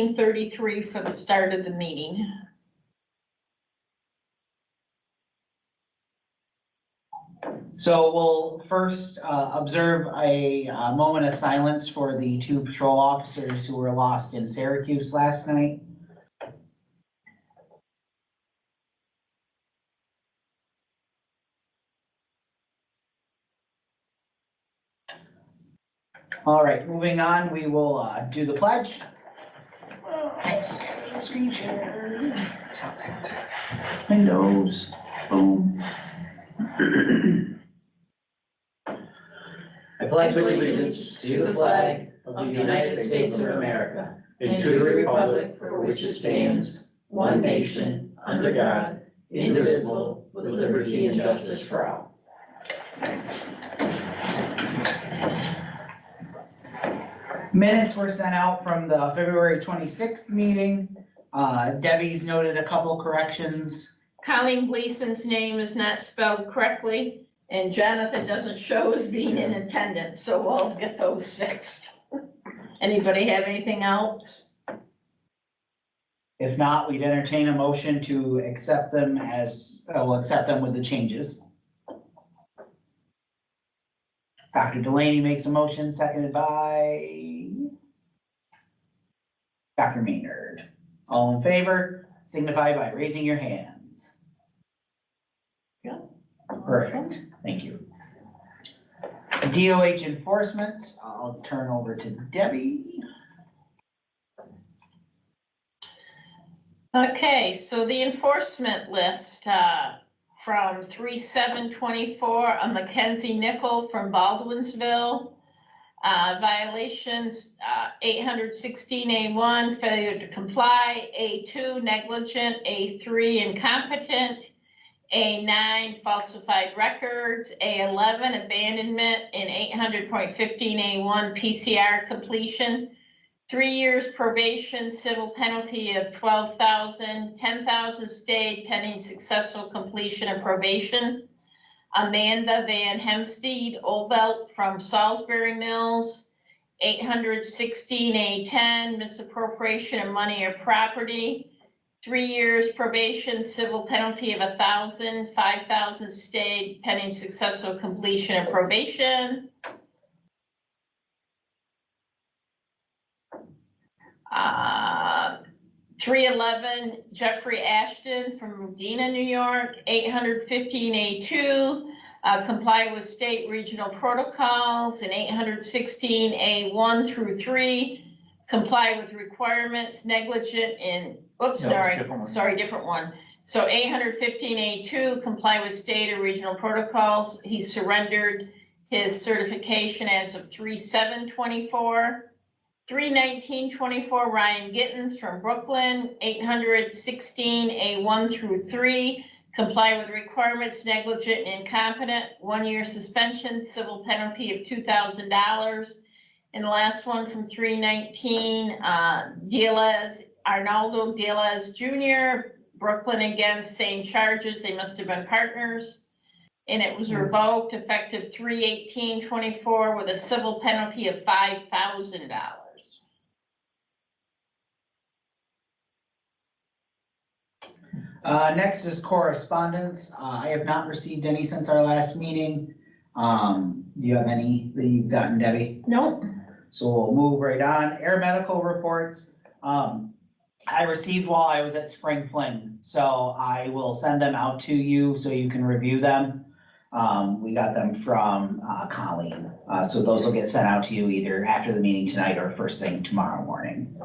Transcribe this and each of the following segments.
1933 for the start of the meeting. So we'll first observe a moment of silence for the 2 patrol officers who were lost in Syracuse last night. All right, moving on, we will do the pledge. Screen share. Windows. Boom. I pledge allegiance to the flag of the United States of America and to the republic for which it stands, one nation, under God, indivisible, with liberty and justice for all. Minutes were sent out from the February 26th meeting. Debbie's noted a couple corrections. Colleen Gleason's name is not spelled correctly, and Jonathan doesn't show as being in attendance, so we'll get those fixed. Anybody have anything else? If not, we'd entertain a motion to accept them as, we'll accept them with the changes. Dr. Delaney makes a motion, seconded by Dr. Maynard. All in favor, signify by raising your hands. Yeah. Perfect, thank you. DOH enforcements, I'll turn over to Debbie. Okay, so the enforcement list from 3/7/24, a Mackenzie Nickel from Baldwinsville. Violations, 816A1, failure to comply, A2, negligent, A3, incompetent, A9, falsified records, A11, abandonment, and 800.15A1, PCR completion. 3 years probation, civil penalty of $12,000, $10,000 stayed pending successful completion of probation. Amanda Van Hemsteed Olbelt from Salisbury Mills, 816A10, misappropriation of money or property. 3 years probation, civil penalty of $1,000, $5,000 stayed pending successful completion of probation. 311 Jeffrey Ashton from Medina, New York, 815A2, comply with state regional protocols, and 816A1 through 3, comply with requirements, negligent in, different one. So 815A2, comply with state or regional protocols. He surrendered his certification as of 3/7/24. 3/19/24, Ryan Gittens from Brooklyn, 816A1 through 3, comply with requirements, negligent and incompetent, 1 year suspension, civil penalty of $2,000. And the last one from 3/19, Arnaldo Diaz Jr., Brooklyn, again, same charges, they must have been partners. And it was revoked effective 3/18/24 with a civil penalty of $5,000. Next is correspondence. I have not received any since our last meeting. Do you have any that you've gotten, Debbie? Nope. So we'll move right on. Air medical reports. I received while I was at Spring Fling, so I will send them out to you so you can review them. We got them from Colleen, so those will get sent out to you either after the meeting tonight or first thing tomorrow morning.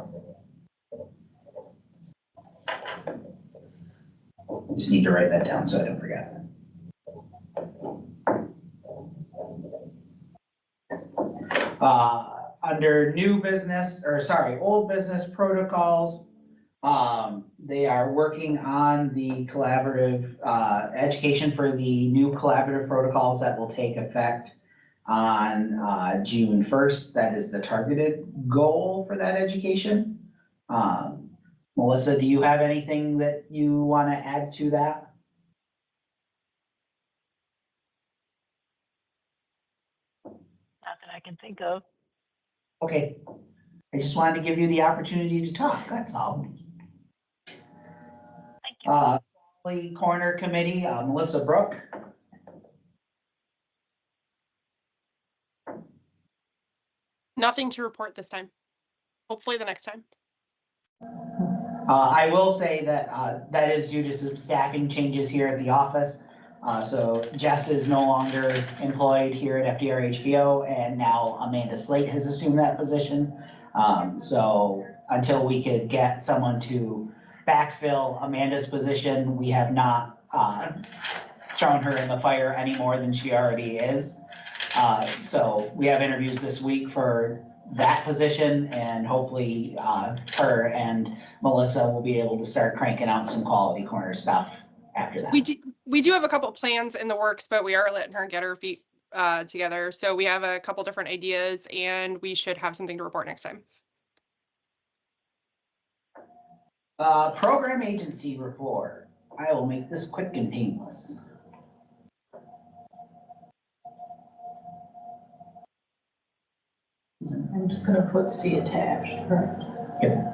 Just need to write that down so I don't forget. Under new business, or sorry, old business protocols, they are working on the collaborative education for the new collaborative protocols that will take effect on June 1st. That is the targeted goal for that education. Melissa, do you have anything that you want to add to that? Not that I can think of. Okay. I just wanted to give you the opportunity to talk, that's all. Corner Committee, Melissa Brook. Nothing to report this time. Hopefully the next time. I will say that that is due to some staffing changes here at the office. So Jess is no longer employed here at FDR HBO, and now Amanda Slate has assumed that position. So until we could get someone to backfill Amanda's position, we have not thrown her in the fire any more than she already is. So we have interviews this week for that position, and hopefully her and Melissa will be able to start cranking out some quality corner stuff after that. We do have a couple plans in the works, but we are letting her get her feet together. So we have a couple different ideas, and we should have something to report next time. Program agency report. I will make this quick and painless. I'm just gonna put C attached, correct? Yep.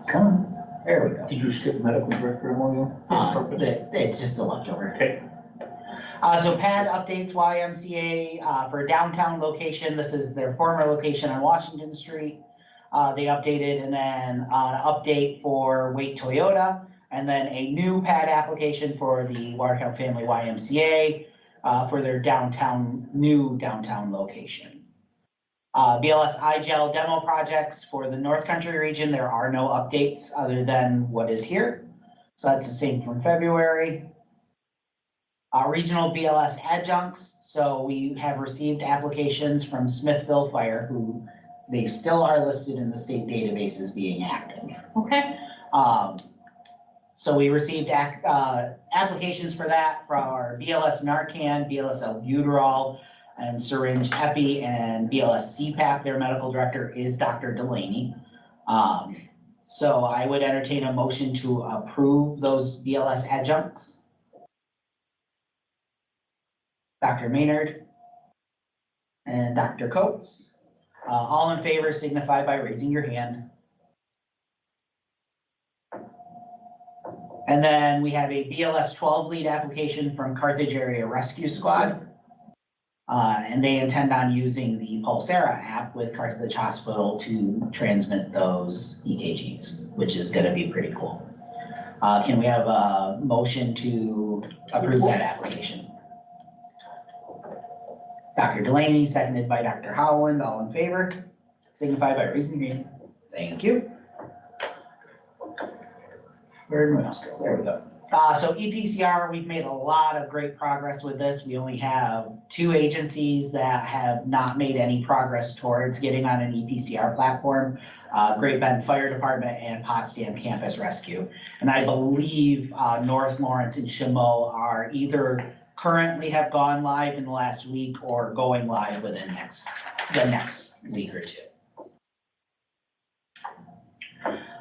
Come on, there we go. Did you skip medical director memorial? It's just a leftover. Okay. So PAD updates YMCA for downtown location. This is their former location on Washington Street. They updated, and then update for Wake Toyota, and then a new PAD application for the Watertown Family YMCA for their new downtown location. BLS iGel demo projects for the North Country region. There are no updates other than what is here. So that's the same from February. Regional BLS adjuncts. So we have received applications from Smithville Fire, who they still are listed in the state database as being active. Okay. So we received applications for that for our BLS Narcan, BLS albuterol, and syringe epi, and BLS CPAP. Their medical director is Dr. Delaney. So I would entertain a motion to approve those BLS adjuncts. Dr. Maynard and Dr. Coates. All in favor signify by raising your hand. And then we have a BLS 12 lead application from Carthage Area Rescue Squad. And they intend on using the Pulsera app with Carthage Hospital to transmit those EKGs, which is going to be pretty cool. Can we have a motion to approve that application? Dr. Delaney, seconded by Dr. Howland. All in favor signify by raising your hand. Thank you. Where did my mouse go? There we go. So EPCR, we've made a lot of great progress with this. We only have 2 agencies that have not made any progress towards getting on an EPCR platform, Great Bend Fire Department and Potsdam Campus Rescue. And I believe North Lawrence and Chameau are either currently have gone live in the last week or going live within the next week or 2.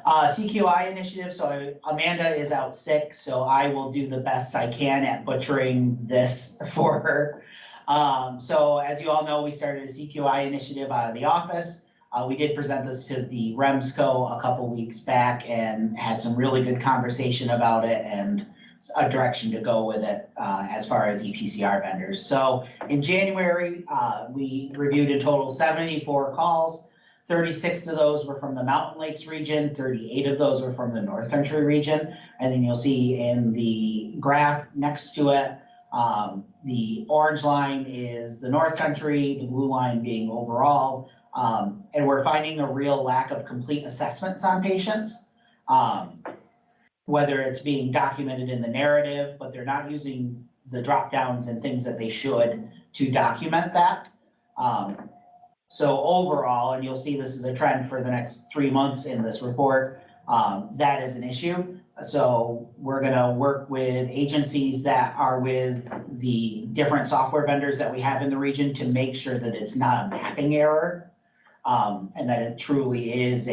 CQI initiative, so Amanda is out sick, so I will do the best I can at butchering this for her. So as you all know, we started a CQI initiative out of the office. We did present this to the REMSCO a couple weeks back and had some really good conversation about it and a direction to go with it as far as EPCR vendors. So in January, we reviewed a total 74 calls. 36 of those were from the Mountain Lakes region, 38 of those were from the North Country region. And then you'll see in the graph next to it, the orange line is the North Country, the blue line being overall. And we're finding a real lack of complete assessments on patients, whether it's being documented in the narrative, but they're not using the drop downs and things that they should to document that. So overall, and you'll see this is a trend for the next 3 months in this report, that is an issue. So we're gonna work with agencies that are with the different software vendors that we have in the region to make sure that it's not a mapping error, and that it truly is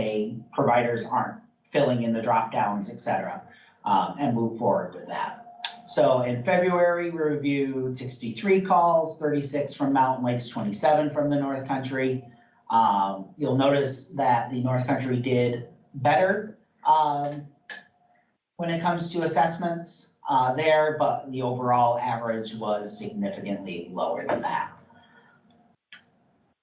providers aren't filling in the drop downs, et cetera, and move forward with that. So in February, we reviewed 63 calls, 36 from Mountain Lakes, 27 from the North Country. You'll notice that the North Country did better when it comes to assessments there, but the overall average was significantly lower than that.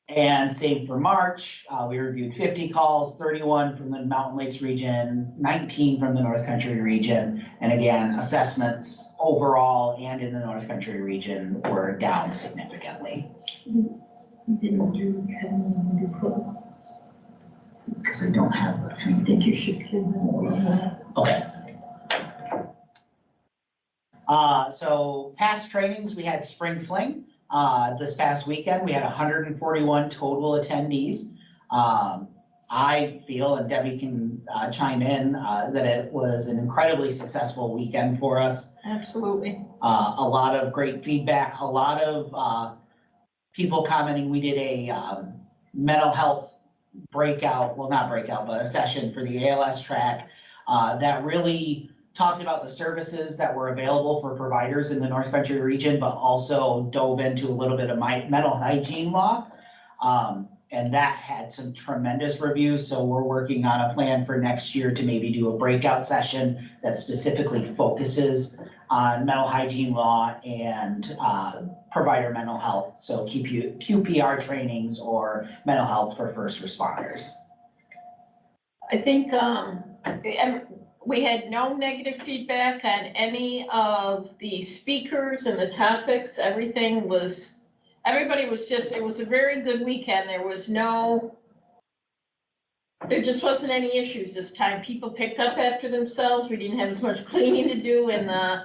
And same for March, we reviewed 50 calls, 31 from the Mountain Lakes region, 19 from the North Country region. And again, assessments overall and in the North Country region were down significantly. Didn't do protocols. Because I don't have the. I think you should give them more of that. Okay. So past trainings, we had Spring Fling. This past weekend, we had 141 total attendees. I feel, and Debbie can chime in, that it was an incredibly successful weekend for us. Absolutely. A lot of great feedback, a lot of people commenting. We did a mental health breakout, well, not breakout, but a session for the ALS track that really talked about the services that were available for providers in the North Country region, but also dove into a little bit of my mental hygiene law. And that had some tremendous reviews. So we're working on a plan for next year to maybe do a breakout session that specifically focuses on mental hygiene law and provider mental health. So QPR trainings or mental health for first responders. I think we had no negative feedback on any of the speakers and the topics. Everybody was just, it was a very good weekend. There just wasn't any issues this time. People picked up after themselves. We didn't have as much cleaning to do in the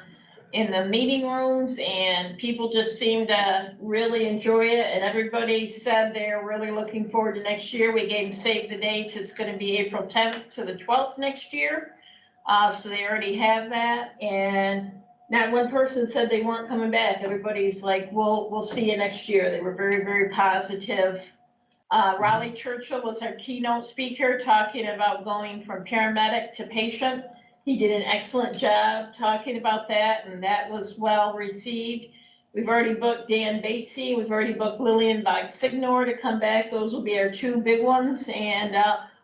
meeting rooms, and people just seemed to really enjoy it. And everybody said they're really looking forward to next year. We gave them save the dates. It's going to be April 10th to the 12th next year. So they already have that, and not one person said they weren't coming back. Everybody's like, we'll see you next year. They were very, very positive. Raleigh Churchill was our keynote speaker, talking about going from paramedic to patient. He did an excellent job talking about that, and that was well received. We've already booked Dan Batesy. We've already booked Lillian Bogsignor to come back. Those will be our two big ones, and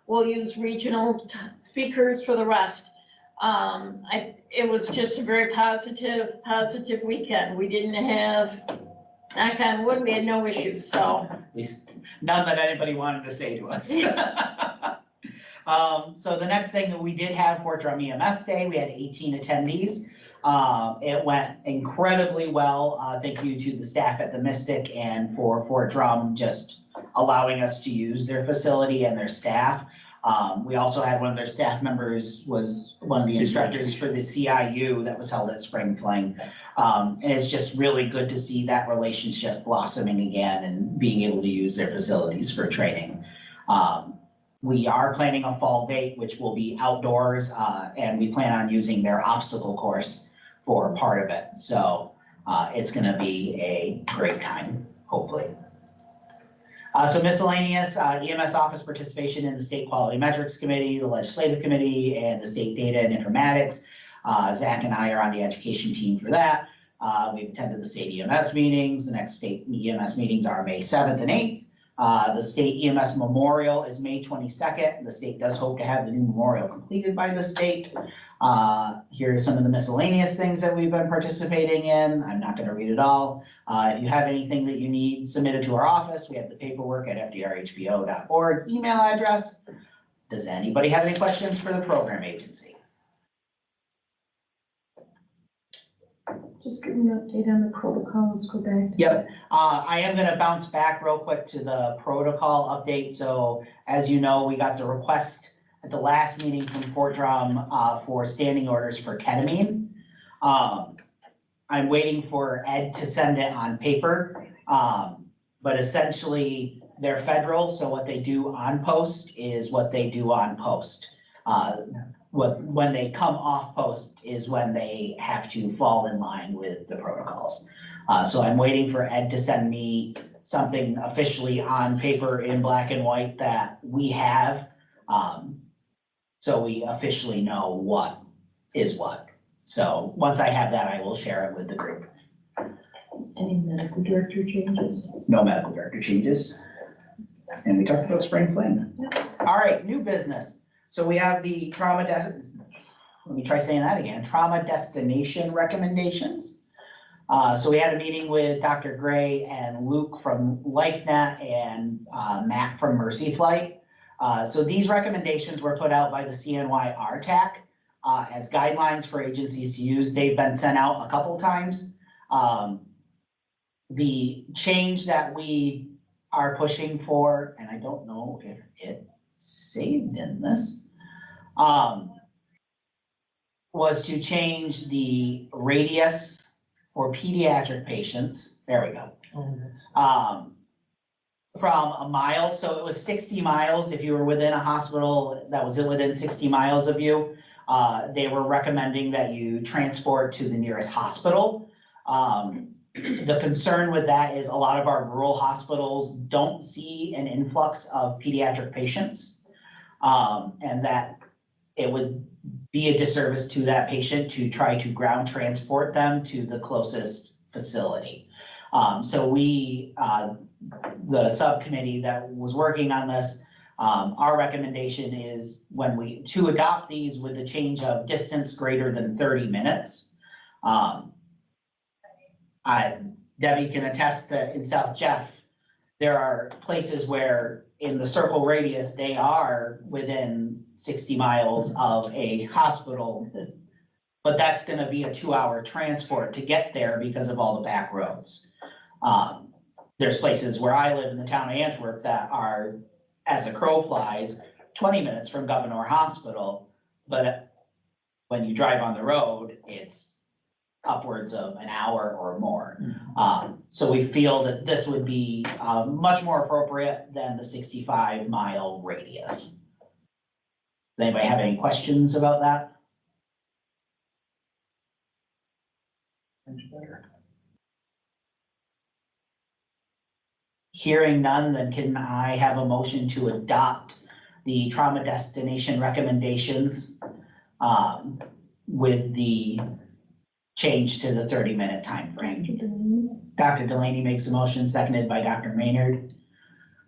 we'll use regional speakers for the rest. It was just a very positive weekend. We didn't have, knock on wood, we had no issues, so. At least none that anybody wanted to say to us. So the next thing that we did have Fort Drum EMS Day, we had 18 attendees. It went incredibly well. Thank you to the staff at the Mystic and for Fort Drum just allowing us to use their facility and their staff. We also had one of their staff members was one of the instructors for the CIU that was held at Spring Fling. And it's just really good to see that relationship blossoming again and being able to use their facilities for training. We are planning a fall date, which will be outdoors, and we plan on using their obstacle course for part of it. So it's going to be a great time, hopefully. So miscellaneous, EMS office participation in the State Quality Metrics Committee, the Legislative Committee, and the State Data and Informatics. Zach and I are on the education team for that. We've attended the state EMS meetings. The next state EMS meetings are May 7th and 8th. The state EMS memorial is May 22nd. The state does hope to have the new memorial completed by the state. Here are some of the miscellaneous things that we've been participating in. I'm not going to read it all. If you have anything that you need submitted to our office, we have the paperwork at fdrhbo.org email address. Does anybody have any questions for the program agency? Just give me an update on the protocol. Let's go back. Yep. I am going to bounce back real quick to the protocol update. So as you know, we got the request at the last meeting from Fort Drum for standing orders for ketamine. I'm waiting for Ed to send it on paper, but essentially they're federal. So what they do on post is what they do on post. When they come off post is when they have to fall in line with the protocols. So I'm waiting for Ed to send me something officially on paper in black and white that we have. So we officially know what is what. So once I have that, I will share it with the group. Any medical director changes? No medical director changes. And we talked about spring fling. All right, new business. So we have the let me try saying that again, trauma destination recommendations. So we had a meeting with Dr. Gray and Luke from LifeNet and Matt from Mercy Flight. So these recommendations were put out by the CNY RTAC as guidelines for agencies to use. They've been sent out a couple times. The change that we are pushing for, and I don't know if it saved in this, was to change the radius for pediatric patients. There we go. From a mile, so it was 60 miles if you were within a hospital that was within 60 miles of you. They were recommending that you transport to the nearest hospital. The concern with that is a lot of our rural hospitals don't see an influx of pediatric patients, and that it would be a disservice to that patient to try to ground transport them to the closest facility. So we, the subcommittee that was working on this, our recommendation is to adopt these with the change of distance greater than 30 minutes. Debbie can attest that in South Jeff, there are places where in the circle radius, they are within 60 miles of a hospital, but that's gonna be a 2-hour transport to get there because of all the back roads. There's places where I live in the town of Antwerp that are, as a crow flies, 20 minutes from Governor Hospital, but when you drive on the road, it's upwards of an hour or more. So we feel that this would be much more appropriate than the 65-mile radius. Does anybody have any questions about that? Hearing none, then can I have a motion to adopt the trauma destination recommendations with the change to the 30-minute time frame? Dr. Delaney makes a motion, seconded by Dr. Maynard.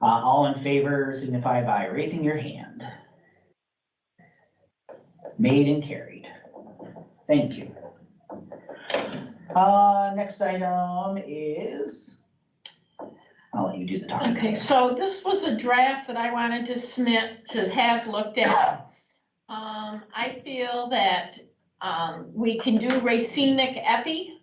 All in favor signify by raising your hand. Made and carried. Thank you. Next item is, I'll let you do the talking. Okay, so this was a draft that I wanted to submit to have looked at. I feel that we can do racemic epi,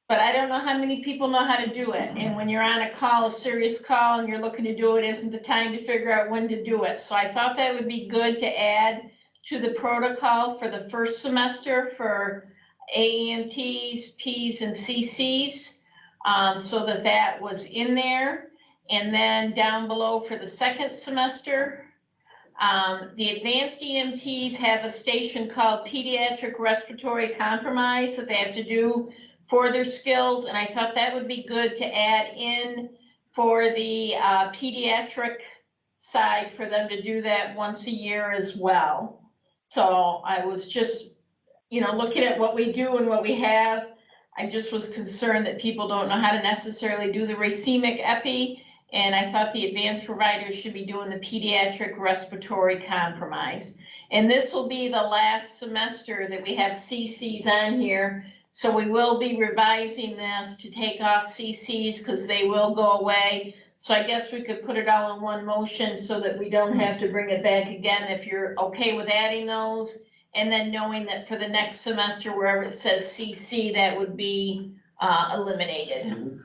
but I don't know how many people know how to do it. And when you're on a call, a serious call, and you're looking to do it, isn't the time to figure out when to do it. So I thought that would be good to add to the protocol for the first semester for AEMTs, Ps, and CCs, so that was in there. And then down below for the second semester, the advanced EMTs have a station called pediatric respiratory compromise that they have to do for their skills. And I thought that would be good to add in for the pediatric side for them to do that once a year as well. So I was just, looking at what we do and what we have. I just was concerned that people don't know how to necessarily do the racemic epi. And I thought the advanced providers should be doing the pediatric respiratory compromise. And this will be the last semester that we have CCs on here. So we will be revising this to take off CCs because they will go away. So I guess we could put it all in one motion so that we don't have to bring it back again if you're okay with adding those. And then knowing that for the next semester, wherever it says CC, that would be eliminated.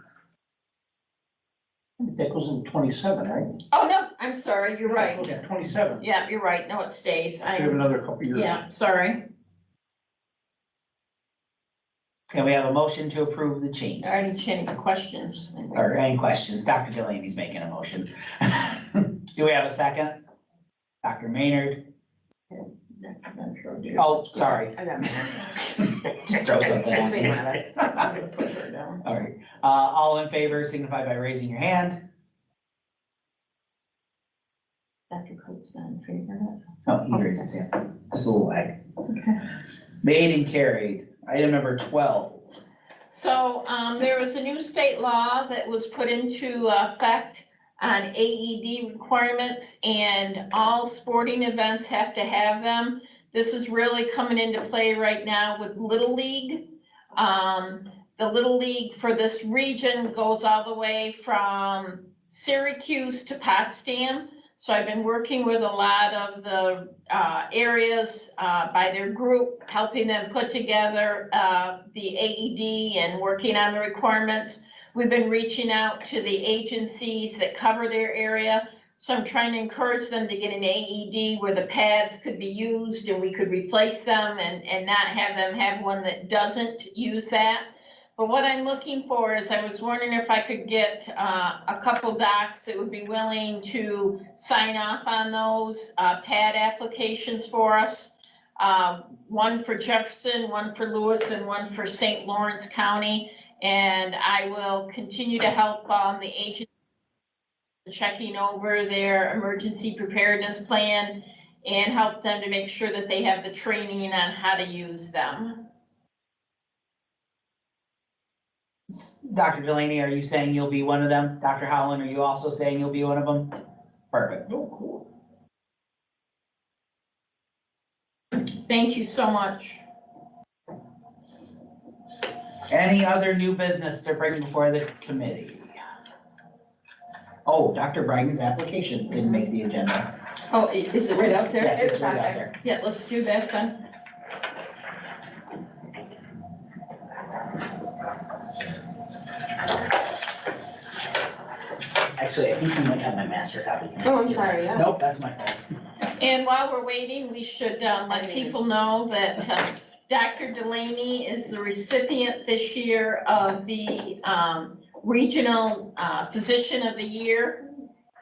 That goes in 27, right? Oh, no, I'm sorry, you're right. Yeah, 27. Yeah, you're right. No, it stays. We have another couple years. Yeah, sorry. Can we have a motion to approve the change? I already changed the questions. Or any questions? Dr. Delaney's making a motion. Do we have a second? Dr. Maynard? Oh, sorry. I got it. Just throw something That's on me, here. I'm gonna put her down. All right, all in favor signify by raising your hand. Dr. Coates done figuring it. Oh, he raised his hand. Just a little lag. Okay. Made and carried. Item number 12. So there was a new state law that was put into effect on AED requirements, and all sporting events have to have them. This is really coming into play right now with Little League. The Little League for this region goes all the way from Syracuse to Potsdam. So I've been working with a lot of the areas by their group, helping them put together the AED and working on the requirements. We've been reaching out to the agencies that cover their area. So I'm trying to encourage them to get an AED where the pads could be used and we could replace them and not have them have one that doesn't use that. But what I'm looking for is, I was wondering if I could get a couple docs that would be willing to sign off on those pad applications for us. One for Jefferson, one for Lewis, and one for St. Lawrence County. And I will continue to help the agency checking over their emergency preparedness plan and help them to make sure that they have the training on how to use them. Dr. Delaney, are you saying you'll be one of them? Dr. Howland, are you also saying you'll be one of them? Perfect. Oh, cool. Thank you so much. Any other new business to bring before the committee? Oh, Dr. Briden's application didn't make the agenda. Oh, is it right out there? Yes, it's right out there. Yeah, let's do that then. Actually, I think you might have my master copy. Can I Oh, I'm steal it? sorry, yeah. Nope, that's my fault. And while we're waiting, we should let people know that Dr. Delaney is the recipient this year of the Regional Physician of the Year.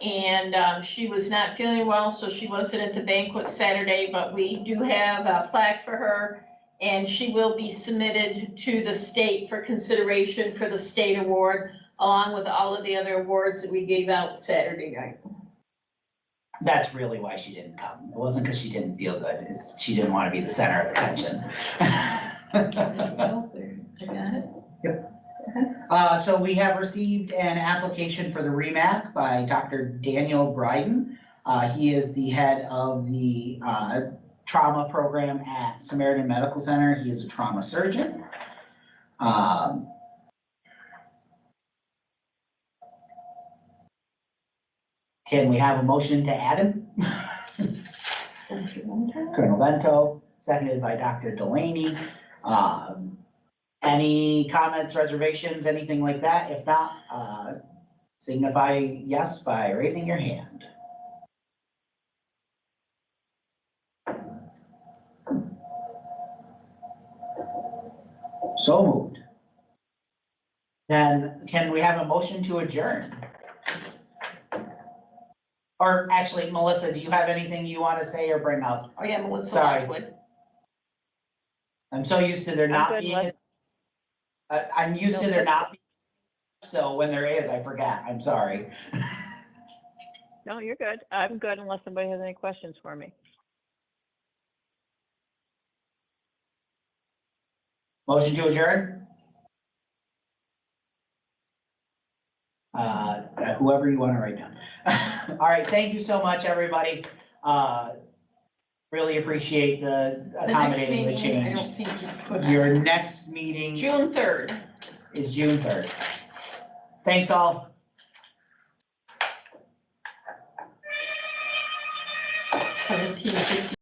And she was not feeling well, so she wasn't at the banquet Saturday, but we do have a plaque for her. And she will be submitted to the state for consideration for the state award, along with all of the other awards that we gave out Saturday night. That's really why she didn't come. It wasn't because she didn't feel good. It's she didn't want to be the center of attention. I got it. So we have received an application for the REMAC by Dr. Daniel Bryden. He is the head of the trauma program at Samaritan Medical Center. He is a trauma surgeon. Can we have a motion to add him? Colonel Bento, seconded by Dr. Delaney. Any comments, reservations, anything like that? If not, signify yes by raising your hand. So moved. Then can we have a motion to adjourn? Or actually, Melissa, do you have anything you want to say or bring up? Oh, yeah, Melissa Sorry. Lockwood. I'm so used to there not good, being, I'm used to there not being, so when there is, I forget. I'm sorry. No, you're good. I'm good unless somebody has any questions for me. Motion to adjourn? Whoever you want to write down. All right, thank you so much, everybody. Really appreciate the The next accommodating the meeting, I change. don't think you put Your next meeting June 3rd. is June 3rd. Thanks all. So it's